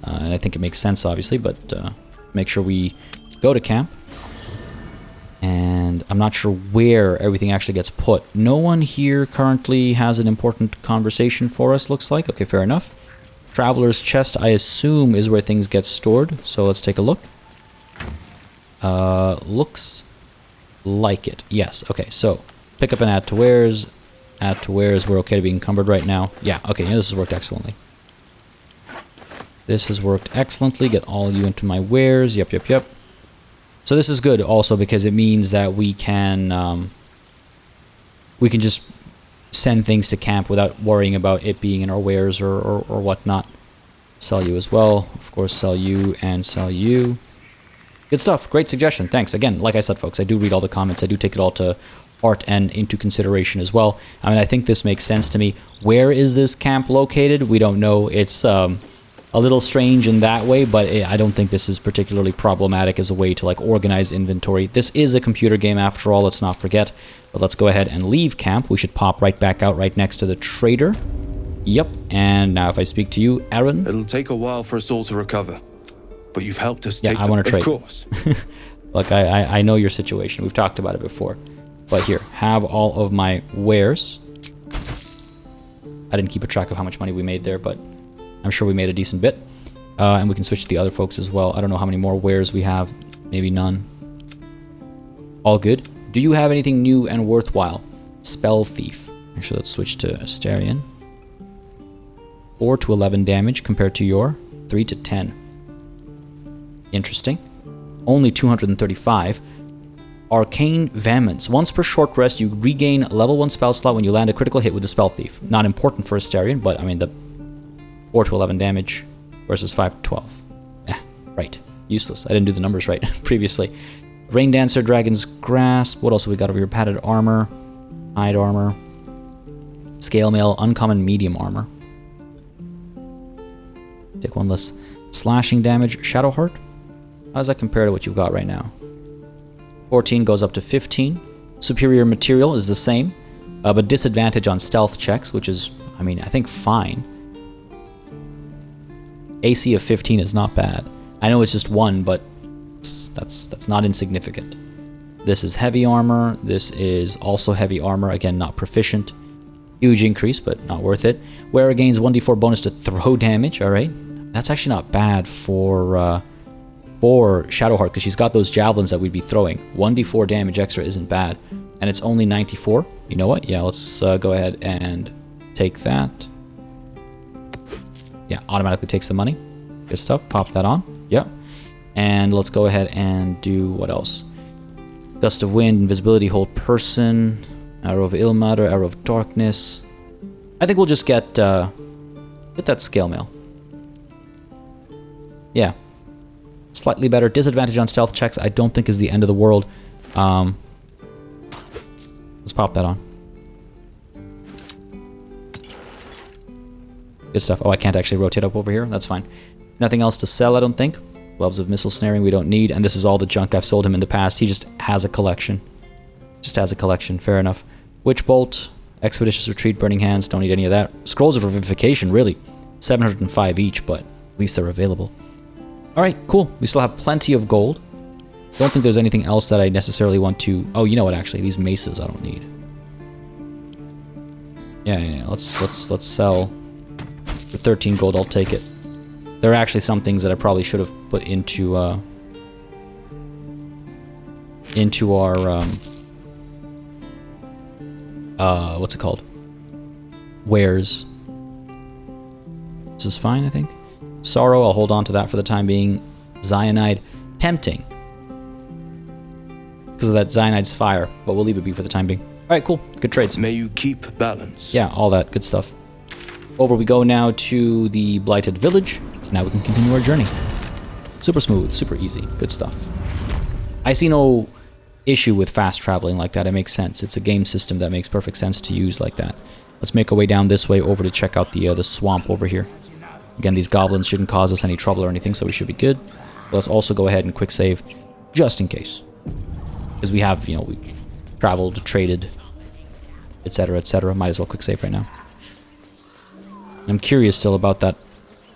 and I think it makes sense, obviously, but make sure we go to camp and and I'm not sure where everything actually gets put. No one here currently has an important conversation for us, looks like. Okay, fair enough. Traveler's chest, I assume, is where things get stored, so let's take a look. Looks like it. Yes, okay, so pick up and add to wares. Add to wares, we're okay to be encumbered right now. Yeah, okay, yeah, this has worked excellently. This has worked excellently. Get all you into my wares. Yep, yep, yep. So this is good also because it means that we can just send things to camp without worrying about it being in our wares or whatnot. Sell you as well. Of course, sell you and sell you. Good stuff. Great suggestion. Thanks. Again, like I said, folks, I do read all the comments. I do take it all to heart and into consideration as well. I mean, I think this makes sense to me. Where is this camp located? We don't know. It's a little strange in that way, but I don't think this is particularly problematic as a way to like organize inventory. This is a computer game after all, let's not forget. But let's go ahead and leave camp. We should pop right back out right next to the trader. Yep, and now if I speak to you, Aaron. It'll take a while for us all to recover, but you've helped us take I want to trade. Of course. Look, I know your situation. We've talked about it before. But here, have all of my wares. I didn't keep a track of how much money we made there, but I'm sure we made a decent bit. And we can switch to the other folks as well. I don't know how many more wares we have. Maybe none. All good. Do you have anything new and worthwhile? Spell Thief. Actually, let's switch to Astarion. 4 to 11 damage compared to your 3 to 10. Interesting. Only 235. Arcane Vehemence. Once per short rest, you regain a level 1 spell slot when you land a critical hit with the Spell Thief. Not important for Astarion, but I mean the 4 to 11 damage versus 5 to 12. Right. Useless. I didn't do the numbers right previously. Rain Dancer, Dragon's Grasp. What else have we got over here? Padded Armor. Hide Armor. Scale Mail. Uncommon Medium Armor. Take one less slashing damage. Shadow Heart. How does that compare to what you've got right now? 14 goes up to 15. Superior Material is the same, but disadvantage on stealth checks, which is, I mean, I think fine. AC of 15 is not bad. I know it's just 1, but that's not insignificant. This is heavy armor. This is also heavy armor. Again, not proficient. Huge increase, but not worth it. Wearer gains 1d4 bonus to throw damage. All right, that's actually not bad for Shadowheart because she's got those javelins that we'd be throwing. 1d4 damage extra isn't bad, and it's only 94. You know what? Yeah, let's go ahead and take that. Yeah, automatically takes the money. Good stuff. Pop that on. Yep. And let's go ahead and do what else? Gust of Wind, Invisibility, Hold Person, Arrow of Ilmater, Arrow of Darkness. I think we'll just get that Scale Mail. Yeah. Slightly better. Disadvantage on stealth checks I don't think is the end of the world. Let's pop that on. Good stuff. Oh, I can't actually rotate up over here. That's fine. Nothing else to sell, I don't think. Gloves of Missile Snaring we don't need. And this is all the junk I've sold him in the past. He just has a collection. Just has a collection. Fair enough. Witch Bolt. Expeditious Retreat. Burning Hands. Don't need any of that. Scrolls of Revivification, really. 705 each, but at least they're available. Alright, cool. We still have plenty of gold. Don't think there's anything else that I necessarily want to... Oh, you know what, actually. These maces I don't need. Yeah. Let's sell... For 13 gold, I'll take it. There are actually some things that I probably should have put into our what's it called? Wares. This is fine, I think. Sorrow, I'll hold on to that for the time being. Cyanide, tempting. Because of that cyanide's fire, but we'll leave it be for the time being. Alright, cool. Good trades. May you keep balance. Yeah, all that good stuff. Over we go now to the Blighted Village. Now we can continue our journey. Super smooth, super easy. Good stuff. I see no issue with fast traveling like that. It makes sense. It's a game system that makes perfect sense to use like that. Let's make our way down this way over to check out the swamp over here. Again, these goblins shouldn't cause us any trouble or anything, so we should be good. But let's also go ahead and quick save, just in case. Because we have, you know, we traveled, traded, etc., etc. Might as well quick save right now. I'm curious still about that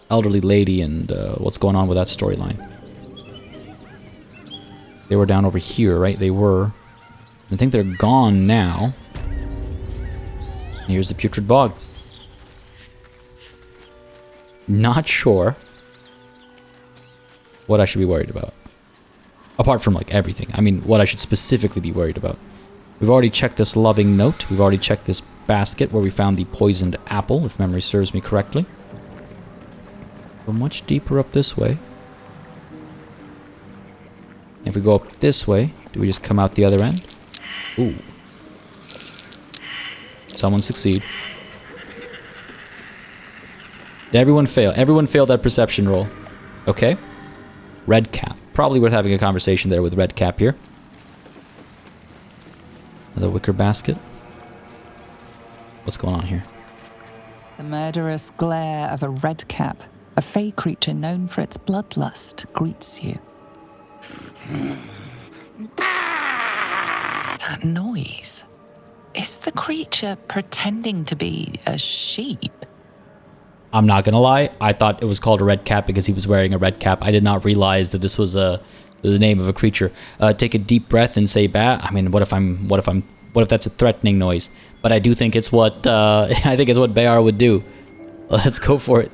elderly lady and what's going on with that storyline. They were down over here, right? They were. I think they're gone now. Here's the putrid bog. Not sure what I should be worried about. Apart from, like, everything. I mean, what I should specifically be worried about. We've already checked this loving note. We've already checked this basket where we found the poisoned apple, if memory serves me correctly. Go much deeper up this way. If we go up this way, do we just come out the other end? Ooh. Someone succeed. Did everyone fail? Everyone failed that perception roll. Okay. Red cap. Probably worth having a conversation there with Red Cap here. Another wicker basket. What's going on here? The murderous glare of a red cap, a fey creature known for its bloodlust, greets you. That noise. Is the creature pretending to be a sheep? I'm not gonna lie, I thought it was called a red cap because he was wearing a red cap. I did not realize that this was the name of a creature. Take a deep breath and say "Bah." I mean, what if that's a threatening noise? But I do think it's what I think it's what Beâr would do. Let's go for it.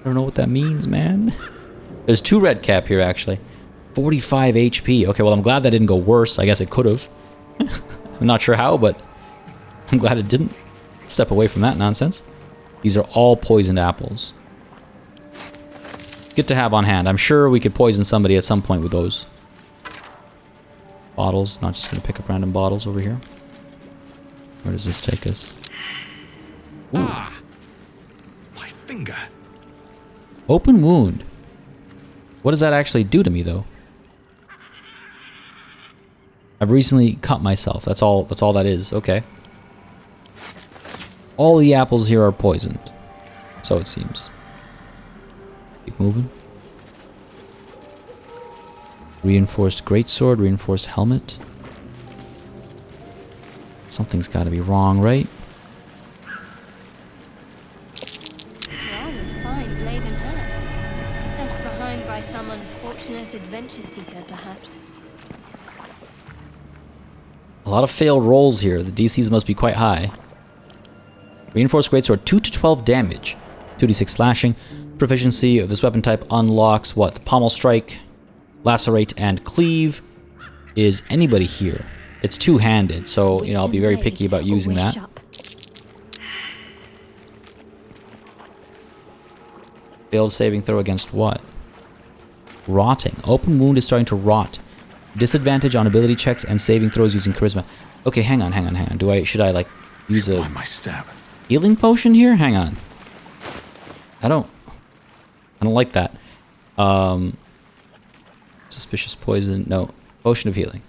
I don't know what that means, man. There's 2 red cap here actually. 45 HP. Okay, well I'm glad that didn't go worse. I guess it could have. I'm not sure how, but I'm glad it didn't. Step away from that nonsense. These are all poisoned apples. Good to have on hand. I'm sure we could poison somebody at some point with those. Bottles. Not just going to pick up random bottles over here. Where does this take us? Ooh. Ah! My finger. Open wound. What does that actually do to me, though? I've recently cut myself. That's all that is. Okay. All the apples here are poisoned. So it seems. Keep moving. Reinforced greatsword, reinforced helmet. Something's got to be wrong, right? Rather fine blade and hat. Left behind by some unfortunate adventure seeker, perhaps. A lot of failed rolls here. The DCs must be quite high. Reinforced greatsword, 2 to 12 damage. 2d6 slashing. Proficiency of this weapon type unlocks what? The pommel strike, lacerate, and cleave. Is anybody here? It's two-handed, so you know I'll be very picky about using that. Failed saving throw against what? Rotting. Open wound is starting to rot. Disadvantage on ability checks and saving throws using charisma. Okay, hang on. Should I like use a healing potion here? Hang on. I don't like that. Suspicious poison. No. Potion of healing.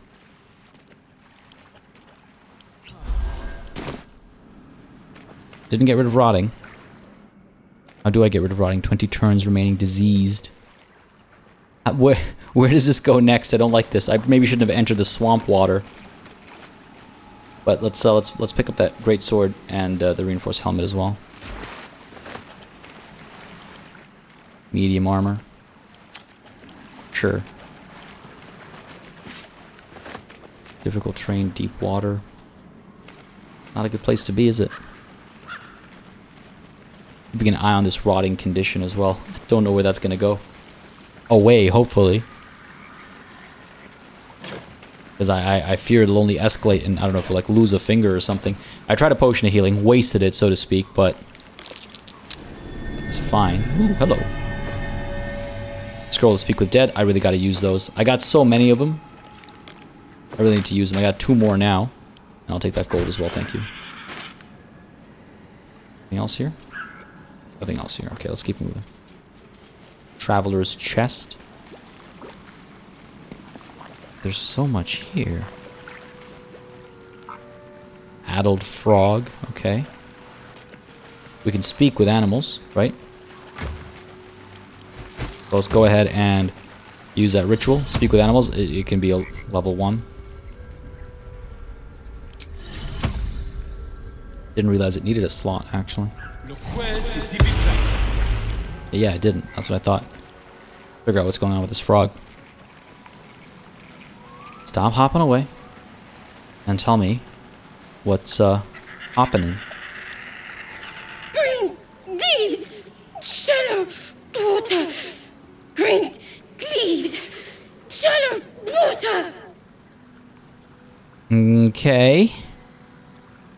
Didn't get rid of rotting. How do I get rid of rotting? 20 turns remaining diseased. Where does this go next? I don't like this. I maybe shouldn't have entered the swamp water. But let's pick up that great sword and the reinforced helmet as well. Medium armor. Sure. Difficult terrain, deep water. Not a good place to be, is it? Keeping an eye on this rotting condition as well. I don't know where that's gonna go. Away, hopefully. Because I fear it'll only escalate and I don't know if we'll like lose a finger or something. I tried a potion of healing, wasted it so to speak, but it's fine. Ooh, hello. Scroll to speak with dead. I really gotta use those. I got so many of them. I really need to use them. I got 2 more now. And I'll take that gold as well, thank you. Anything else here? Nothing else here. Okay, let's keep moving. Traveler's chest. There's so much here. Addled frog. Okay. We can speak with animals, right? So let's go ahead and use that ritual. Speak with animals. It can be a level 1. Didn't realize it needed a slot, actually. Yeah, it didn't. That's what I thought. Figure out what's going on with this frog. Stop hopping away. And tell me what's happening. Green leaves, shallow water. Green leaves, shallow water. Okay.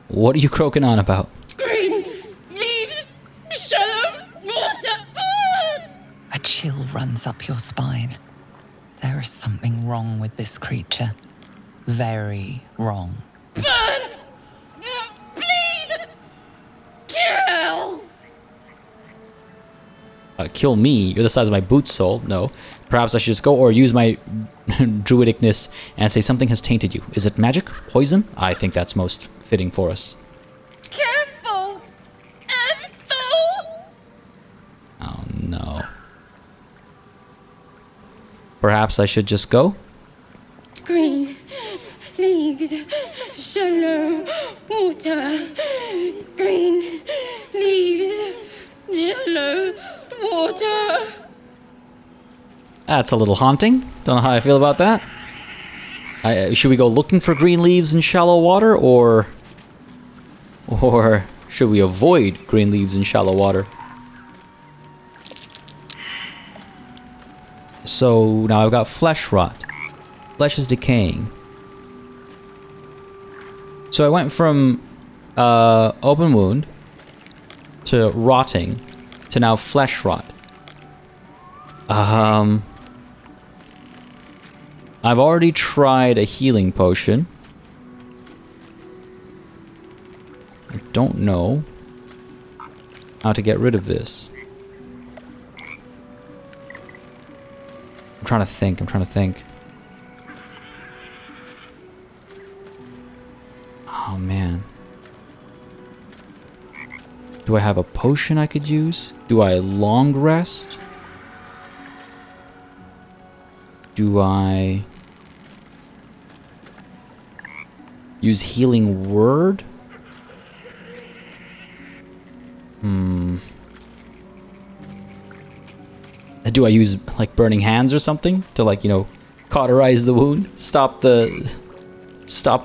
What are you croaking on about? Green leaves, shallow water. Ah! A chill runs up your spine. There is something wrong with this creature. Very wrong. Burn! Bleed! Kill! Kill me? You're the size of my boot sole. No. Perhaps I should just go or use my druidicness and say something has tainted you. Is it magic? Poison? I think that's most fitting for us. Careful! Ethel! Oh no. Perhaps I should just go? Green leaves, shallow water. Green leaves, shallow water. That's a little haunting. Don't know how I feel about that. Should we go looking for green leaves in shallow water, or should we avoid green leaves in shallow water? So now I've got flesh rot. Flesh is decaying. So I went from open wound to rotting to now flesh rot. I've already tried a healing potion. I don't know how to get rid of this. I'm trying to think. Oh man. Do I have a potion I could use? Do I long rest? Do I use healing word? Do I use like burning hands or something to, like, you know, cauterize the wound, stop the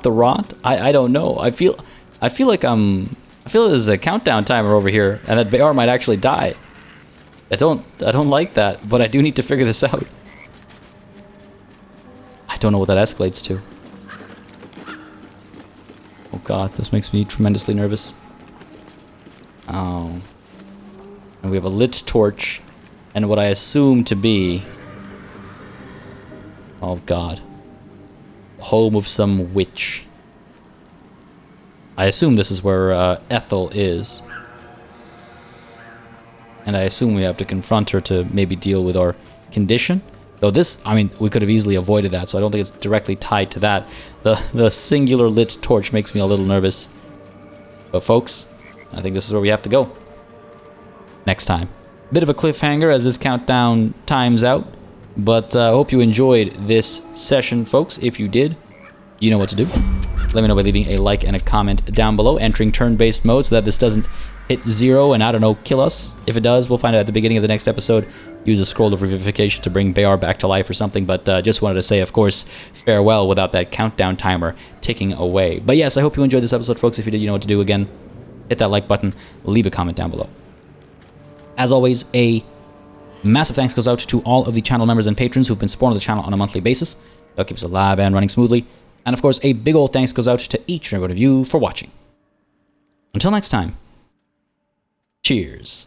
rot? I don't know. I feel like there's a countdown timer over here, and that Beâr might actually die. I don't like that, but I do need to figure this out. I don't know what that escalates to. Oh god, this makes me tremendously nervous. Oh. And we have a lit torch, and what I assume to be... oh god. Home of some witch. I assume this is where Ethel is. And I assume we have to confront her to maybe deal with our condition. Though this, I mean, we could have easily avoided that, so I don't think it's directly tied to that. The singular lit torch makes me a little nervous. But folks, I think this is where we have to go. Next time. Bit of a cliffhanger as this countdown times out. But I hope you enjoyed this session, folks. If you did, you know what to do. Let me know by leaving a like and a comment down below, entering turn-based mode so that this doesn't hit 0 and, I don't know, kill us. If it does, we'll find out at the beginning of the next episode. Use a scroll of revivification to bring Beâr back to life or something, but just wanted to say, of course, farewell without that countdown timer ticking away. But yes, I hope you enjoyed this episode, folks. If you did, you know what to do. Again, hit that like button, leave a comment down below. As always, a massive thanks goes out to all of the channel members and patrons who've been supporting the channel on a monthly basis. That keeps us alive and running smoothly. And of course, a big old thanks goes out to each and every one of you for watching. Until next time, cheers.